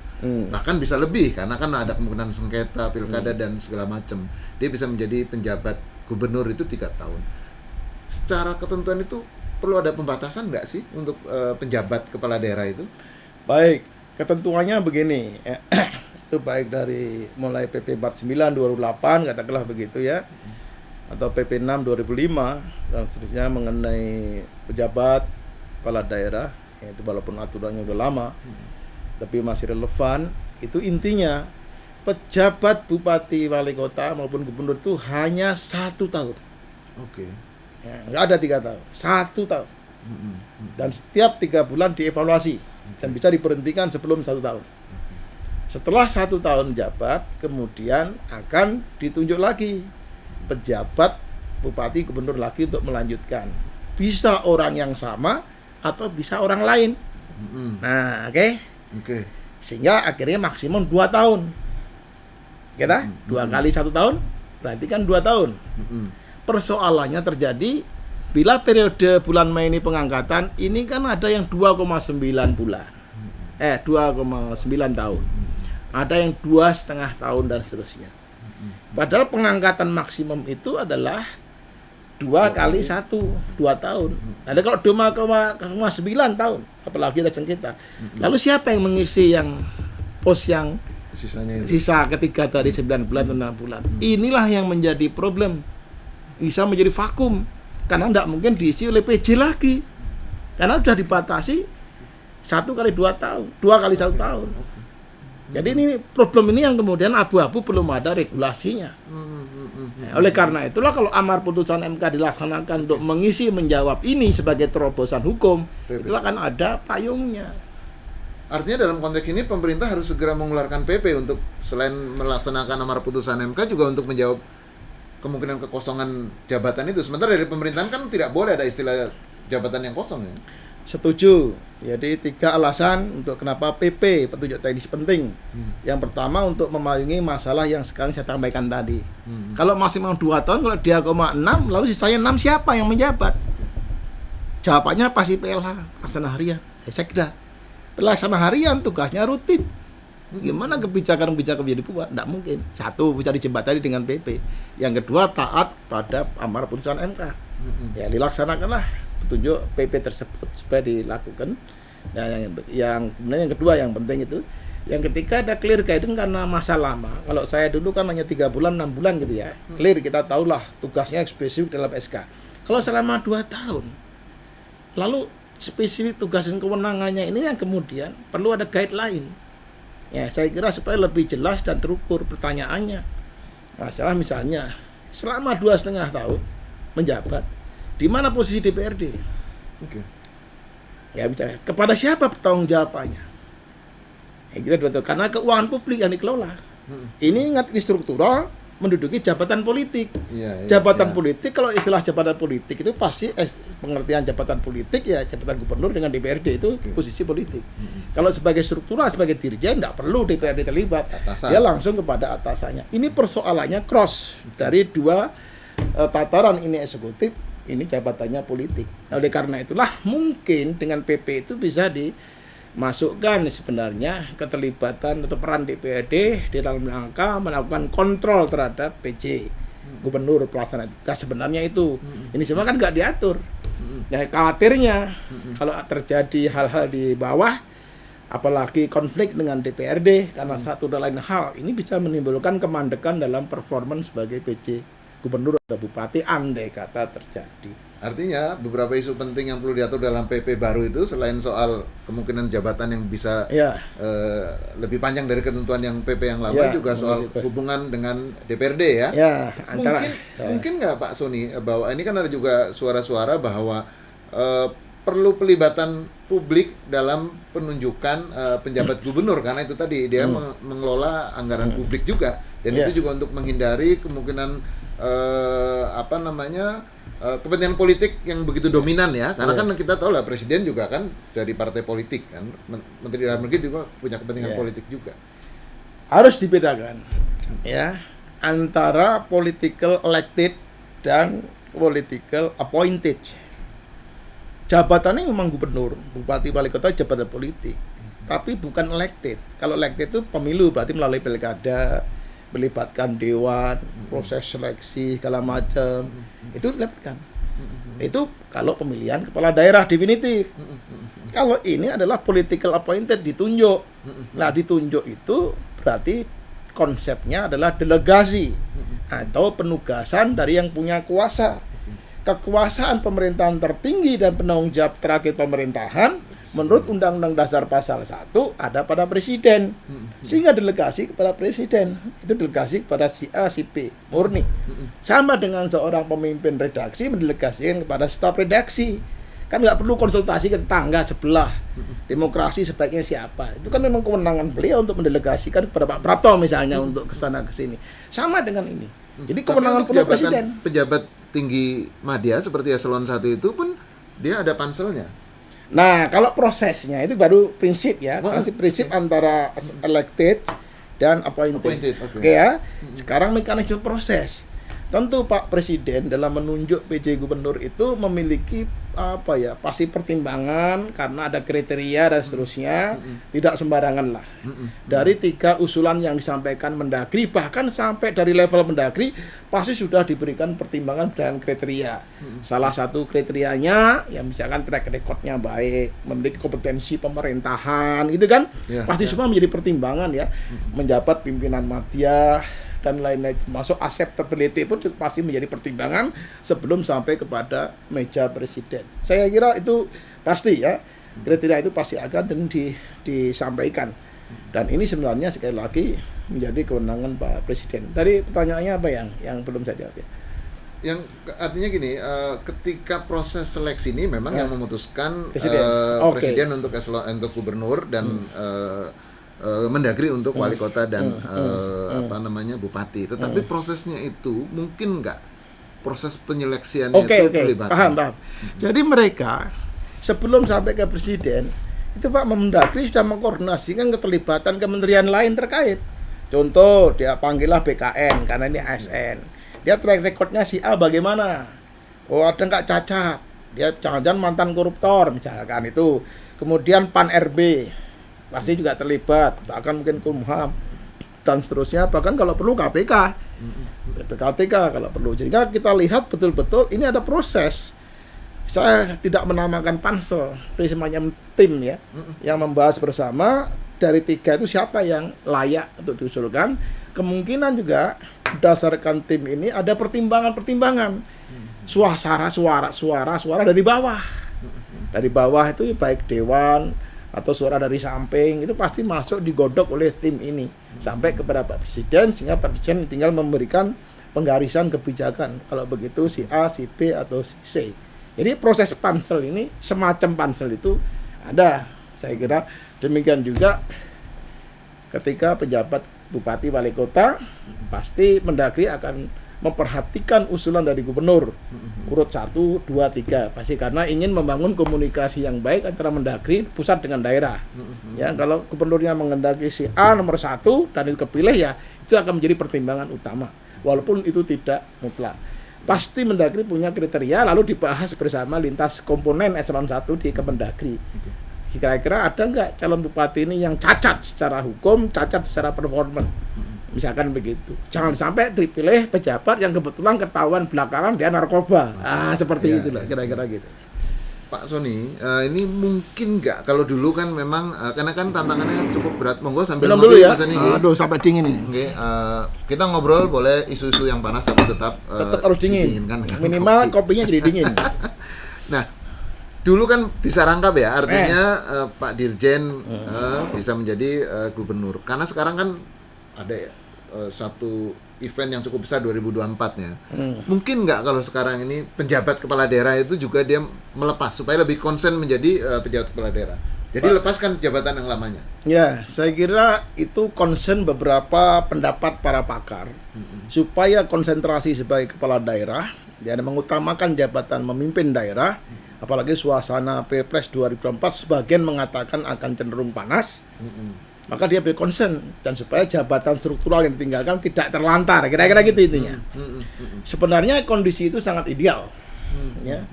bahkan bisa lebih karena kan ada kemungkinan sengketa, pilkada dan segala macam. Dia bisa menjadi penjabat gubernur itu 3 tahun. Secara ketentuan itu perlu ada pembatasan nggak sih untuk penjabat kepala daerah itu? Baik. Ketentuannya begini, itu baik dari mulai PP 49 2008 katakanlah begitu ya, atau PP 6 2005 dan seterusnya mengenai pejabat kepala daerah, itu walaupun aturannya udah lama, tapi masih relevan. Itu intinya pejabat bupati wali kota maupun gubernur itu hanya 1 tahun. Oke. Ya, nggak ada 3 tahun, 1 tahun. Dan setiap 3 bulan dievaluasi. Dan bisa diberhentikan sebelum 1 tahun. Setelah 1 tahun menjabat, kemudian akan ditunjuk lagi pejabat bupati gubernur lagi untuk melanjutkan. Bisa orang yang sama atau bisa orang lain. Nah, oke. Sehingga akhirnya maksimum 2 tahun. Kita 2 kali 1 tahun, berarti kan 2 tahun. Persoalannya terjadi bila periode bulan Mei ini pengangkatan, ini kan ada yang 2,9 bulan. 2,9 tahun. Ada yang 2,5 tahun dan seterusnya. Padahal pengangkatan maksimum itu adalah 2 kali 1, 2 tahun. Ada kalau 2,9 tahun, apalagi ada sengketa. Lalu siapa yang mengisi yang pos yang sisa ketiga tadi 9 bulan atau 6 bulan? Inilah yang menjadi problem. Bisa menjadi vakum. Karena tidak mungkin diisi oleh PJ lagi, karena sudah dibatasi 1 kali 2 tahun, 2 kali 1 tahun. Jadi ini problem ini yang kemudian abu-abu, belum ada regulasinya. Oleh karena itulah kalau amar putusan MK dilaksanakan untuk mengisi menjawab ini sebagai terobosan hukum, itu akan ada payungnya. Artinya dalam konteks ini pemerintah harus segera mengeluarkan PP untuk selain melaksanakan amar putusan MK juga untuk menjawab kemungkinan kekosongan jabatan itu. Sementara dari pemerintahan kan tidak boleh ada istilah jabatan yang kosong ya. Setuju. Jadi 3 alasan untuk kenapa PP petunjuk teknis penting. Yang pertama untuk memayungi masalah yang sekarang saya sampaikan tadi. Kalau maksimum 2 tahun, kalau dia 6, lalu sisanya 6 siapa yang menjabat? Jawabannya pasti PLH, pelaksana harian. Sekda. Pelaksana harian tugasnya rutin. Gimana kebijakan-kebijakan menjadi buat? Tidak mungkin. 1 bisa dijembatani dengan PP. Yang kedua taat pada amar putusan MK. Ya dilaksanakanlah petunjuk PP tersebut supaya dilakukan. Nah, yang kemudian yang kedua yang penting itu, yang ketiga ada clear guidance karena masa lama. Kalau saya dulu kan hanya 3 bulan, 6 bulan gitu ya. Clear, kita tahulah tugasnya spesifik dalam SK. Kalau selama 2 tahun, lalu spesifik tugas dan kewenangannya ini yang kemudian perlu ada guideline. Ya, saya kira supaya lebih jelas dan terukur pertanyaannya. Masalah misalnya selama 2,5 tahun menjabat, di mana posisi DPRD? Ya bicara kepada siapa pertanggung jawabannya? Ya, kira betul karena keuangan publik yang dikelola. Ini ingat ini struktural menduduki jabatan politik. Jabatan politik, kalau istilah jabatan politik itu pasti pengertian jabatan politik ya jabatan gubernur dengan DPRD itu posisi politik. Kalau sebagai struktural, sebagai dirjen tidak perlu DPRD terlibat, dia langsung kepada atasannya. Ini persoalannya cross dari 2 tataran, ini eksekutif, ini jabatannya politik. Oleh karena itulah mungkin dengan PP itu bisa masukkan sebenarnya keterlibatan atau peran DPRD di dalam rangka melakukan kontrol terhadap PJ gubernur pelaksana tugas. Sebenarnya itu ini semua kan nggak diatur. Ya khawatirnya kalau terjadi hal-hal di bawah, apalagi konflik dengan DPRD karena satu dan lain hal, ini bisa menimbulkan kemandekan dalam performance sebagai PJ gubernur atau bupati andai kata terjadi. Artinya beberapa isu penting yang perlu diatur dalam PP baru itu selain soal kemungkinan jabatan yang bisa lebih panjang dari ketentuan yang PP yang lama, juga soal hubungan dengan DPRD ya. Mungkin nggak Pak Sony bahwa ini kan ada juga suara-suara bahwa perlu pelibatan publik dalam penunjukan penjabat gubernur, karena itu tadi dia mengelola anggaran publik juga, dan itu juga untuk menghindari kemungkinan kepentingan politik yang begitu dominan ya, karena kan kita tahu lah presiden juga kan dari partai politik kan, menteri dalam negeri juga punya kepentingan politik juga. Harus dibedakan ya antara political elected dan political appointed. Jabatannya memang gubernur, bupati, wali kota jabatan politik, tapi bukan elected. Kalau elected itu pemilu, berarti melalui pilkada, melibatkan dewan, proses seleksi segala macam, itu dilakukan. Itu kalau pemilihan kepala daerah definitif. Kalau ini adalah political appointed, ditunjuk. Nah, ditunjuk itu berarti konsepnya adalah delegasi atau penugasan dari yang punya kuasa. Kekuasaan pemerintahan tertinggi dan penanggung jawab terakhir pemerintahan menurut Undang-Undang Dasar Pasal 1 ada pada presiden. Sehingga delegasi kepada presiden itu delegasi kepada si A, si B, murni. Sama dengan seorang pemimpin redaksi mendelegasikan kepada staf redaksi. Kan nggak perlu konsultasi ke tetangga sebelah. Demokrasi sebaiknya siapa? Itu kan memang kewenangan beliau untuk mendelegasikan kepada Pak Prapto misalnya untuk kesana kesini. Sama dengan ini. Jadi kewenangan penuh presiden. Pejabat tinggi media seperti eselon 1 itu pun dia ada panselnya. Nah, kalau prosesnya itu baru prinsip ya, prinsip antara elected dan appointed. Oke ya. Sekarang mekanisme proses. Tentu Pak Presiden dalam menunjuk PJ gubernur itu memiliki pasti pertimbangan karena ada kriteria dan seterusnya, tidak sembarangan lah. Dari 3 usulan yang disampaikan Mendagri, bahkan sampai dari level Mendagri pasti sudah diberikan pertimbangan dan kriteria. Salah satu kriterianya yang misalkan track recordnya baik, memiliki kompetensi pemerintahan, itu kan pasti semua menjadi pertimbangan ya. Menjabat pimpinan media dan lain-lain, masuk acceptability pun pasti menjadi pertimbangan sebelum sampai kepada meja presiden. Saya kira itu pasti ya, kriteria itu pasti akan dan disampaikan. Dan ini sebenarnya sekali lagi menjadi kewenangan Pak Presiden. Tadi pertanyaannya apa yang belum saya jawab ya? Yang artinya gini, ketika proses seleksi ini memang yang memutuskan presiden untuk gubernur dan Mendagri untuk wali kota dan bupati. Tetapi prosesnya itu mungkin nggak proses penyeleksiannya itu terlibat. Paham. Jadi mereka sebelum sampai ke presiden itu Pak Mendagri sudah mengkoordinasikan keterlibatan kementerian lain terkait. Contoh dia panggillah BKN karena ini ASN. Dia track recordnya si A bagaimana? Oh ada nggak cacat? Dia jangan-jangan mantan koruptor misalkan itu. Kemudian Pan RB pasti juga terlibat, bahkan mungkin Kumham dan seterusnya, bahkan kalau perlu KPK, PPKTK kalau perlu. Jadi kita lihat betul-betul ini ada proses. Saya tidak menamakan pansel, ini semacam tim ya, yang membahas bersama dari 3 itu siapa yang layak untuk diusulkan. Kemungkinan juga berdasarkan tim ini ada pertimbangan-pertimbangan, suara dari bawah. Dari bawah itu baik dewan atau suara dari samping itu pasti masuk digodok oleh tim ini sampai kepada Pak Presiden, sehingga Pak Presiden tinggal memberikan penggarisan kebijakan kalau begitu si A, si B atau si C. Jadi proses pansel ini semacam pansel itu ada. Saya kira demikian juga ketika pejabat bupati wali kota pasti Mendagri akan memperhatikan usulan dari gubernur urut 1, 2, 3 pasti, karena ingin membangun komunikasi yang baik antara Mendagri pusat dengan daerah. Ya, kalau gubernurnya mengendaki si A nomor 1 dan itu kepilih ya itu akan menjadi pertimbangan utama walaupun itu tidak mutlak. Pasti Mendagri punya kriteria lalu dibahas bersama lintas komponen eselon 1 di Kemendagri. kira-kira ada nggak calon bupati ini yang cacat secara hukum, cacat secara performa, misalkan begitu. Jangan sampai dipilih pejabat yang kebetulan ketahuan belakangan dia narkoba. Seperti itulah kira-kira gitu. Pak Sony, ini mungkin nggak kalau dulu kan memang karena kan tantangannya cukup berat. Monggo sambil Minum dulu ya. Mas Sony. Aduh, sampai dingin ini. Oke, kita ngobrol boleh isu-isu yang panas tapi tetap Harus dingin. Kan, Minimal kopinya jadi dingin. Nah, dulu kan bisa rangkap ya, artinya Pak Dirjen bisa menjadi gubernur. Karena sekarang kan ada ya satu event yang cukup besar 2024-nya. Mungkin nggak kalau sekarang ini penjabat kepala daerah itu juga dia melepas supaya lebih konsen menjadi pejabat kepala daerah. Jadi lepaskan jabatan yang lamanya. Ya, saya kira itu concern beberapa pendapat para pakar supaya konsentrasi sebagai kepala daerah dan mengutamakan jabatan memimpin daerah. Apalagi suasana Pilpres 2024 sebagian mengatakan akan cenderung panas. Maka dia berkonsen dan supaya jabatan struktural yang ditinggalkan tidak terlantar, kira-kira gitu intinya. Sebenarnya kondisi itu sangat ideal, ya.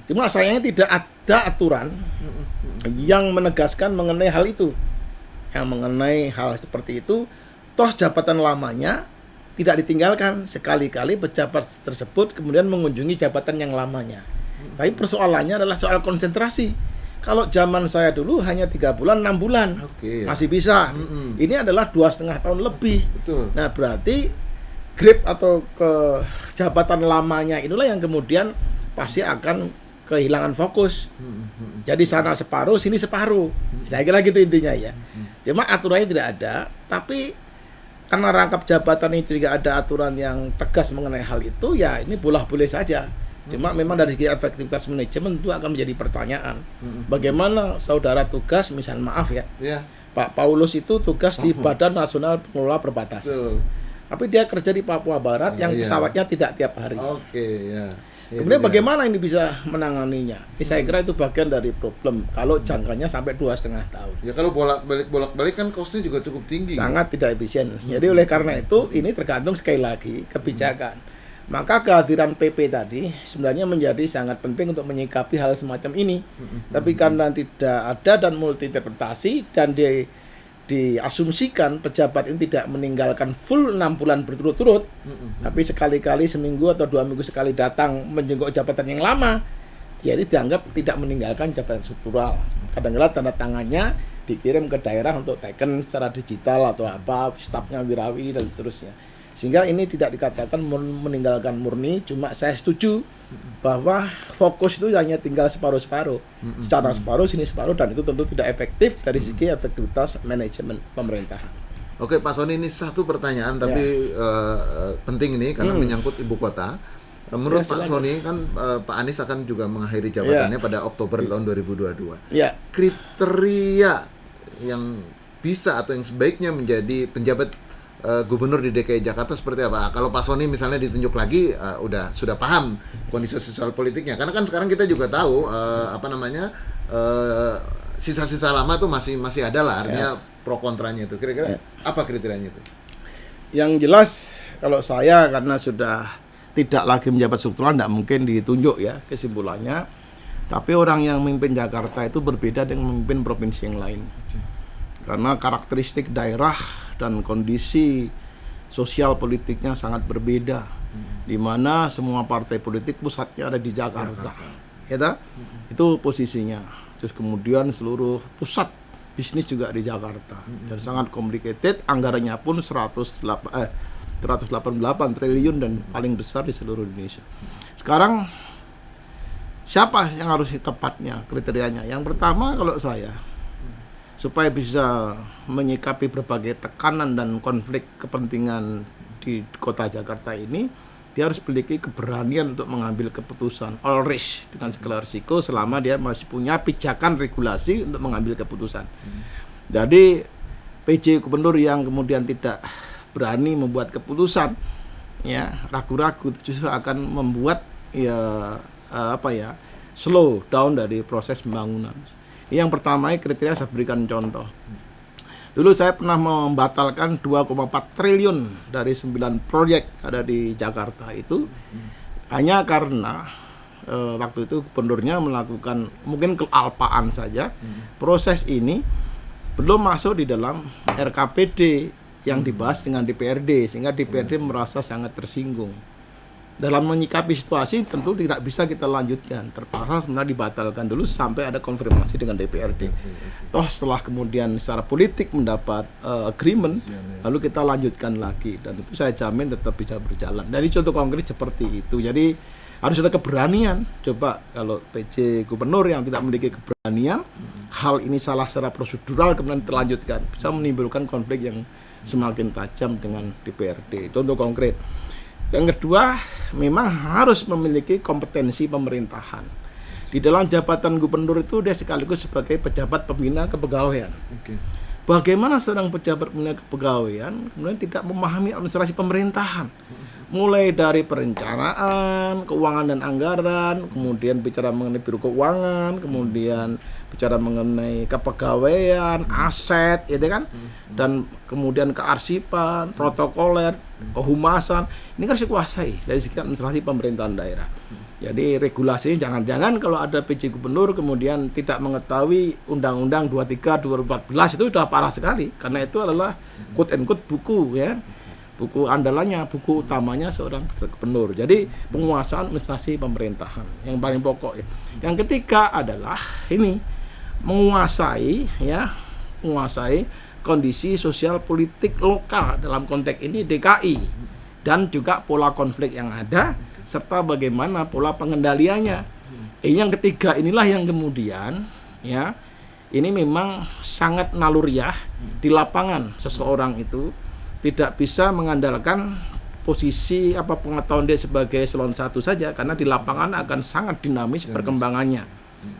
Cuma sayangnya tidak ada aturan yang menegaskan mengenai hal itu, yang mengenai hal seperti itu. Toh jabatan lamanya tidak ditinggalkan, sekali-kali pejabat tersebut kemudian mengunjungi jabatan yang lamanya. Tapi persoalannya adalah soal konsentrasi. Kalau zaman saya dulu hanya 3 bulan, 6 bulan, masih bisa. Ini adalah 2,5 tahun lebih. Betul. Nah, berarti grip atau ke jabatan lamanya inilah yang kemudian pasti akan kehilangan fokus. Jadi sana separuh, sini separuh. Saya kira gitu intinya ya. Cuma aturannya tidak ada, tapi karena rangkap jabatan itu juga ada aturan yang tegas mengenai hal itu, ya ini boleh-boleh saja. Cuma memang dari segi efektivitas manajemen itu akan menjadi pertanyaan. Bagaimana saudara tugas, misalnya maaf ya, Pak Paulus itu tugas di Badan Nasional Pengelola Perbatasan. Tapi dia kerja di Papua Barat yang pesawatnya tidak tiap hari. Kemudian bagaimana ini bisa menanganinya? Saya kira itu bagian dari problem kalau jangkanya sampai 2,5 tahun. Ya kalau bolak-balik kan costnya juga cukup tinggi. Sangat tidak efisien. Jadi oleh karena itu ini tergantung sekali lagi kebijakan. Maka kehadiran PP tadi sebenarnya menjadi sangat penting untuk menyikapi hal semacam ini. Tapi karena tidak ada dan multi interpretasi dan diasumsikan pejabat ini tidak meninggalkan full 6 bulan berturut-turut, tapi sekali-kali seminggu atau 2 minggu sekali datang menjenguk jabatan yang lama, ya itu dianggap tidak meninggalkan jabatan struktural. Kadang-kadang tanda tangannya dikirim ke daerah untuk taken secara digital atau apa, stafnya wirawi dan seterusnya. Sehingga ini tidak dikatakan meninggalkan murni, cuma saya setuju bahwa fokus itu hanya tinggal separuh-separuh. Secara separuh, sini separuh, dan itu tentu tidak efektif dari segi efektivitas manajemen pemerintahan. Oke Pak Sony, ini satu pertanyaan tapi penting ini karena menyangkut ibu kota. Menurut Pak Sony kan Pak Anies akan juga mengakhiri jabatannya pada Oktober tahun 2022. Kriteria yang bisa atau yang sebaiknya menjadi penjabat gubernur di DKI Jakarta seperti apa? Kalau Pak Sony misalnya ditunjuk lagi, sudah paham kondisi sosial politiknya. Karena kan sekarang kita juga tahu sisa-sisa lama tuh masih ada lah, artinya pro kontranya itu. Kira-kira apa kriterianya itu? Yang jelas kalau saya karena sudah tidak lagi menjabat struktural, tidak mungkin ditunjuk ya kesimpulannya. Tapi orang yang memimpin Jakarta itu berbeda dengan memimpin provinsi yang lain. Karena karakteristik daerah dan kondisi sosial politiknya sangat berbeda, di mana semua partai politik pusatnya ada di Jakarta. Itu posisinya. Terus kemudian seluruh pusat bisnis juga di Jakarta dan sangat complicated. Anggarannya pun 188 triliun dan paling besar di seluruh Indonesia. Sekarang siapa yang harus tepatnya kriterianya? Yang pertama kalau saya, supaya bisa menyikapi berbagai tekanan dan konflik kepentingan di kota Jakarta ini, dia harus memiliki keberanian untuk mengambil keputusan all risk dengan segala risiko selama dia masih punya pijakan regulasi untuk mengambil keputusan. Jadi PJ gubernur yang kemudian tidak berani membuat keputusan, ya ragu-ragu, justru akan membuat slow down dari proses pembangunan. Yang pertama, kriteria saya berikan contoh. Dulu saya pernah membatalkan 2,4 triliun dari 9 proyek ada di Jakarta itu hanya karena waktu itu gubernurnya melakukan mungkin kealpaan saja. Proses ini belum masuk di dalam RKPD yang dibahas dengan DPRD, sehingga DPRD merasa sangat tersinggung. Dalam menyikapi situasi tentu tidak bisa kita lanjutkan, terpaksa sebenarnya dibatalkan dulu sampai ada konfirmasi dengan DPRD. Toh setelah kemudian secara politik mendapat agreement, lalu kita lanjutkan lagi, dan itu saya jamin tetap bisa berjalan. Dari contoh konkret seperti itu. Jadi harus ada keberanian. Coba kalau PJ Gubernur yang tidak memiliki keberanian, hal ini salah secara prosedural kemudian terlanjutkan, bisa menimbulkan konflik yang semakin tajam dengan DPRD. Contoh konkret. Yang kedua, memang harus memiliki kompetensi pemerintahan. Di dalam jabatan gubernur itu dia sekaligus sebagai pejabat pembina kepegawaian. Bagaimana seorang pejabat pembina kepegawaian kemudian tidak memahami administrasi pemerintahan? Mulai dari perencanaan, keuangan dan anggaran, kemudian bicara mengenai biro keuangan, kemudian bicara mengenai kepegawaian, aset, gitu kan, dan kemudian kearsipan, protokoler, kehumasan, ini harus dikuasai dari segi administrasi pemerintahan daerah. Jadi regulasinya jangan-jangan kalau ada PJ Gubernur kemudian tidak mengetahui Undang-Undang 23 2014 itu sudah parah sekali, karena itu adalah quote and quote buku ya. Buku andalannya, buku utamanya seorang gubernur. Jadi penguasaan administrasi pemerintahan yang paling pokok ya. Yang ketiga adalah ini menguasai kondisi sosial politik lokal, dalam konteks ini DKI, dan juga pola konflik yang ada serta bagaimana pola pengendaliannya. Yang ketiga inilah yang kemudian ya ini memang sangat naluriah di lapangan. Seseorang itu tidak bisa mengandalkan posisi pengetahuan dia sebagai eselon 1 saja, karena di lapangan akan sangat dinamis perkembangannya.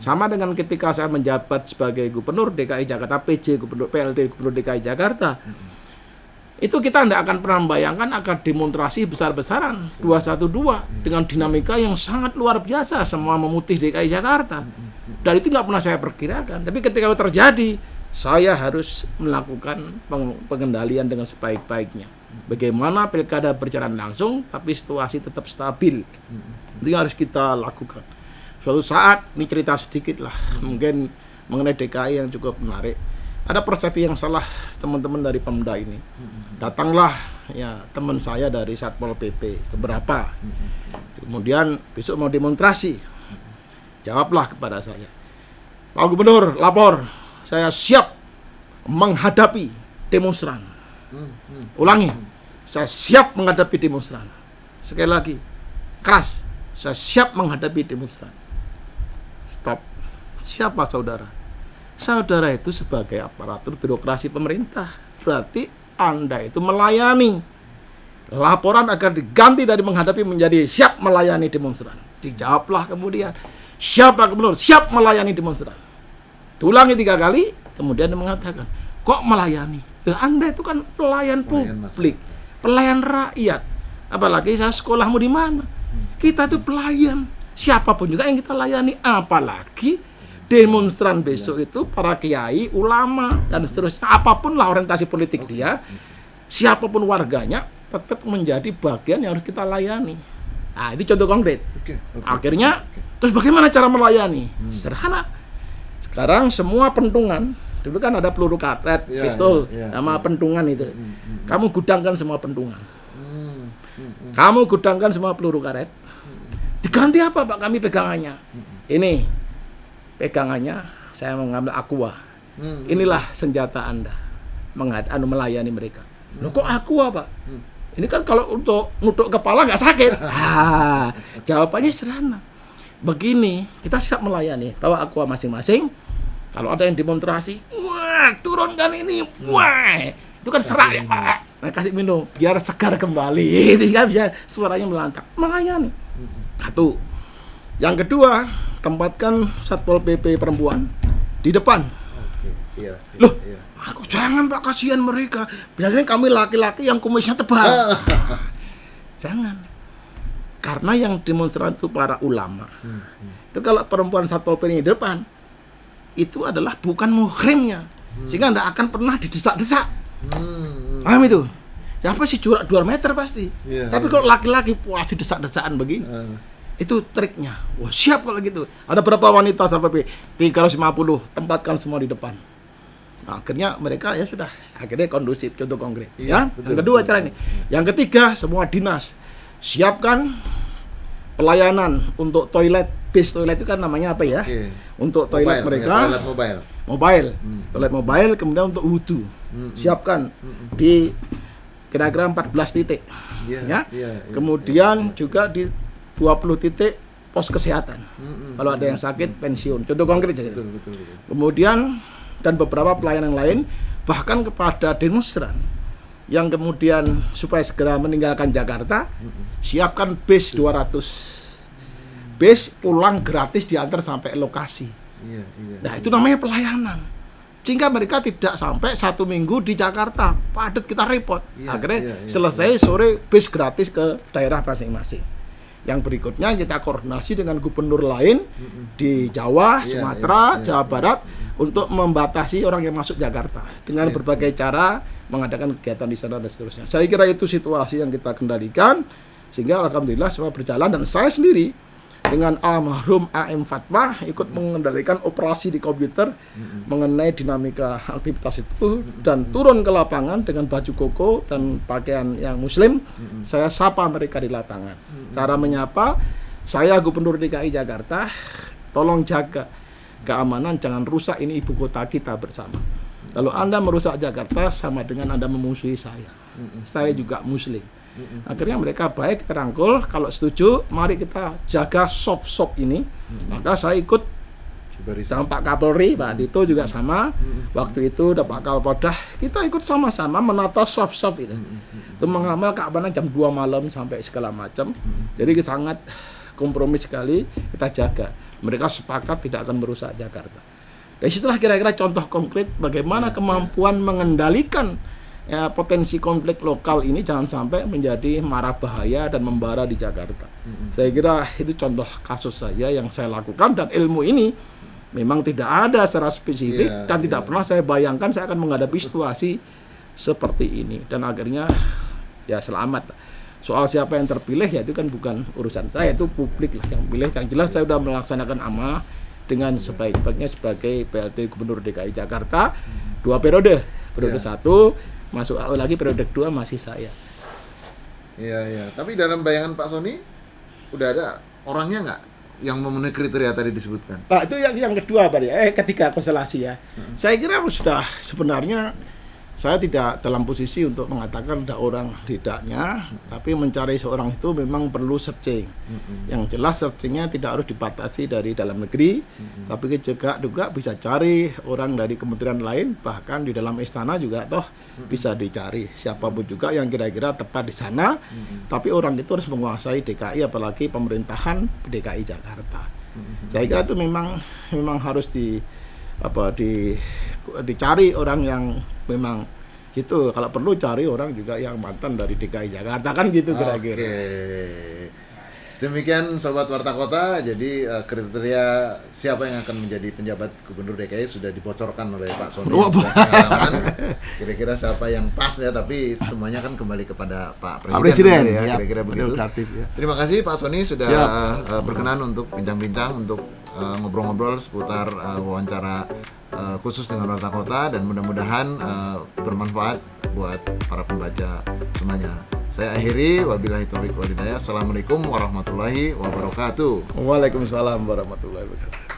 Sama dengan ketika saya menjabat sebagai Gubernur DKI Jakarta, PJ Gubernur PLT Gubernur DKI Jakarta, itu kita tidak akan pernah membayangkan akan demonstrasi besar-besaran 212 dengan dinamika yang sangat luar biasa, semua memutih DKI Jakarta. Dan itu nggak pernah saya perkirakan. Tapi ketika itu terjadi, saya harus melakukan pengendalian dengan sebaik-baiknya. Bagaimana pilkada berjalan langsung, tapi situasi tetap stabil. Itu yang harus kita lakukan. Suatu saat, ini cerita sedikit lah, mungkin mengenai DKI yang cukup menarik. Ada persepsi yang salah teman-teman dari Pemda ini. Datanglah ya teman saya dari Satpol PP, beberapa. Kemudian besok mau demonstrasi. Jawablah kepada saya, Pak Gubernur, lapor. Saya siap menghadapi demonstran. Ulangi, saya siap menghadapi demonstran. Sekali lagi, keras, saya siap menghadapi demonstran. Stop. Siapa saudara? Saudara itu sebagai aparatur birokrasi pemerintah. Berarti Anda itu melayani. Laporan agar diganti dari menghadapi menjadi siap melayani demonstran. Dijawablah kemudian, siapa Gubernur? Siap melayani demonstran. Diulangi 3 kali, kemudian dia mengatakan, kok melayani? Anda itu kan pelayan publik, pelayan rakyat. Apalagi saya sekolahmu di mana? Kita itu pelayan, siapapun juga yang kita layani. Apalagi demonstran besok itu para kiai, ulama, dan seterusnya. Apapun lah orientasi politik dia, siapapun warganya, tetap menjadi bagian yang harus kita layani. Nah, itu contoh konkret. Akhirnya, terus bagaimana cara melayani? Sederhana. Sekarang semua pentungan, dulu kan ada peluru karet, pistol, sama pentungan itu. Kamu gudangkan semua pentungan. Kamu gudangkan semua peluru karet. Diganti apa Pak? Kami pegangannya. Ini pegangannya saya mengambil aqua. Inilah senjata Anda melayani mereka. Loh kok aqua Pak? Ini kan kalau untuk nutuk kepala nggak sakit. Jawabannya sederhana. Begini, kita siap melayani, bawa aqua masing-masing. Kalau ada yang demonstrasi, wah turunkan ini, wah itu kan serak ya, nah, kasih minum biar segar kembali, itu kan bisa suaranya melantang, melayani. Satu. Yang kedua, tempatkan Satpol PP perempuan di depan. Loh, aku jangan Pak, kasihan mereka. Biasanya kami laki-laki yang kumisnya tebal. Jangan. Karena yang demonstran itu para ulama. Itu kalau perempuan Satpol PP di depan, itu adalah bukan muhrimnya. Sehingga tidak akan pernah didesak-desak. Paham itu? Siapa sih jurak 2 meter pasti. Tapi kalau laki-laki puas desak-desakan begini. Itu triknya. Wah, siap kalau gitu. Ada berapa wanita sampai 350, tempatkan semua di depan. Nah, akhirnya mereka ya sudah, akhirnya kondusif, contoh konkret. Iya, Ya, betul, yang kedua betul. cara ini. Yang ketiga, semua dinas siapkan pelayanan untuk toilet. Bis toilet itu kan namanya apa ya? Oke. Untuk toilet Mobile, mereka. toilet mobile. Mobile, toilet mobile, kemudian untuk wudhu, siapkan di kira-kira 14 titik, Iya, ya. iya, iya, Kemudian juga di 20 titik pos kesehatan. Kalau ada yang sakit pensiun, contoh konkret saja. Betul, betul, betul. Kemudian dan beberapa pelayanan lain, bahkan kepada demonstran yang kemudian supaya segera meninggalkan Jakarta, siapkan bis 200. Bis pulang gratis diantar sampai lokasi. Iya, iya. Nah, itu namanya pelayanan. Sehingga mereka tidak sampai 1 minggu di Jakarta, padat, kita repot. Iya, Akhirnya iya, iya, selesai sore bis gratis ke daerah masing-masing. Yang berikutnya kita koordinasi dengan gubernur lain di Jawa, Iya, Sumatera, iya, Jawa Barat untuk membatasi orang yang masuk Jakarta dengan berbagai cara mengadakan kegiatan di sana dan seterusnya. Saya kira itu situasi yang kita kendalikan sehingga alhamdulillah semua berjalan, dan saya sendiri dengan almarhum AM Fatwa ikut mengendalikan operasi di komputer mengenai dinamika aktivitas itu, dan turun ke lapangan dengan baju koko dan pakaian yang muslim. Saya sapa mereka di lapangan. Cara menyapa, saya Gubernur DKI Jakarta, tolong jaga keamanan, jangan rusak ini ibu kota kita bersama. Kalau Anda merusak Jakarta sama dengan Anda memusuhi saya. Saya juga muslim. Akhirnya mereka baik, terangkul, kalau setuju mari kita jaga soft ini. Maka saya ikut sama Pak Kapolri, Pak Tito juga sama. Waktu itu ada Pak Kapolda, kita ikut sama-sama menata soft itu. Itu mengamal keamanan jam 2 malam sampai segala macam. Jadi sangat kompromi sekali kita jaga. Mereka sepakat tidak akan merusak Jakarta. Dari situlah kira-kira contoh konkret bagaimana kemampuan mengendalikan potensi konflik lokal ini jangan sampai menjadi mara bahaya dan membara di Jakarta. Saya kira itu contoh kasus saja yang saya lakukan, dan ilmu ini memang tidak ada secara spesifik dan tidak pernah saya bayangkan saya akan menghadapi situasi seperti ini, dan akhirnya ya selamat. Soal siapa yang terpilih ya itu kan bukan urusan saya, itu publik lah yang pilih. Yang jelas saya sudah melaksanakan amanah dengan sebaik-baiknya sebagai PLT Gubernur DKI Jakarta 2 periode. Periode 1 masuk lagi, periode 2 masih saya. Iya, iya. Tapi dalam bayangan Pak Sony udah ada orangnya nggak yang memenuhi kriteria tadi disebutkan? Nah, itu yang kedua, Pak ya. Ketika konstelasi ya. Saya kira sudah, sebenarnya saya tidak dalam posisi untuk mengatakan ada orang tidaknya, tapi mencari seorang itu memang perlu searching. Yang jelas searchingnya tidak harus dibatasi dari dalam negeri, tapi juga bisa cari orang dari kementerian lain, bahkan di dalam istana juga toh bisa dicari siapapun juga yang kira-kira tepat di sana. Tapi orang itu harus menguasai DKI, apalagi pemerintahan DKI Jakarta. Saya kira itu memang harus dicari orang yang memang gitu. Kalau perlu cari orang juga yang mantan dari DKI Jakarta kan gitu kira-kira. Oke. Demikian Sobat Warta Kota, jadi kriteria siapa yang akan menjadi penjabat Gubernur DKI sudah dibocorkan oleh Pak Sony. Kira-kira siapa yang pas ya, tapi semuanya kan kembali kepada Pak Presiden ya, kira-kira begitu. Ya. Terima kasih Pak Sony sudah berkenan untuk bincang-bincang, untuk ngobrol-ngobrol seputar wawancara khusus dengan Warta Kota, dan mudah-mudahan bermanfaat buat para pembaca semuanya. Saya akhiri, wabillahi taufiq wal hidayah. Assalamualaikum warahmatullahi wabarakatuh. Waalaikumsalam warahmatullahi wabarakatuh.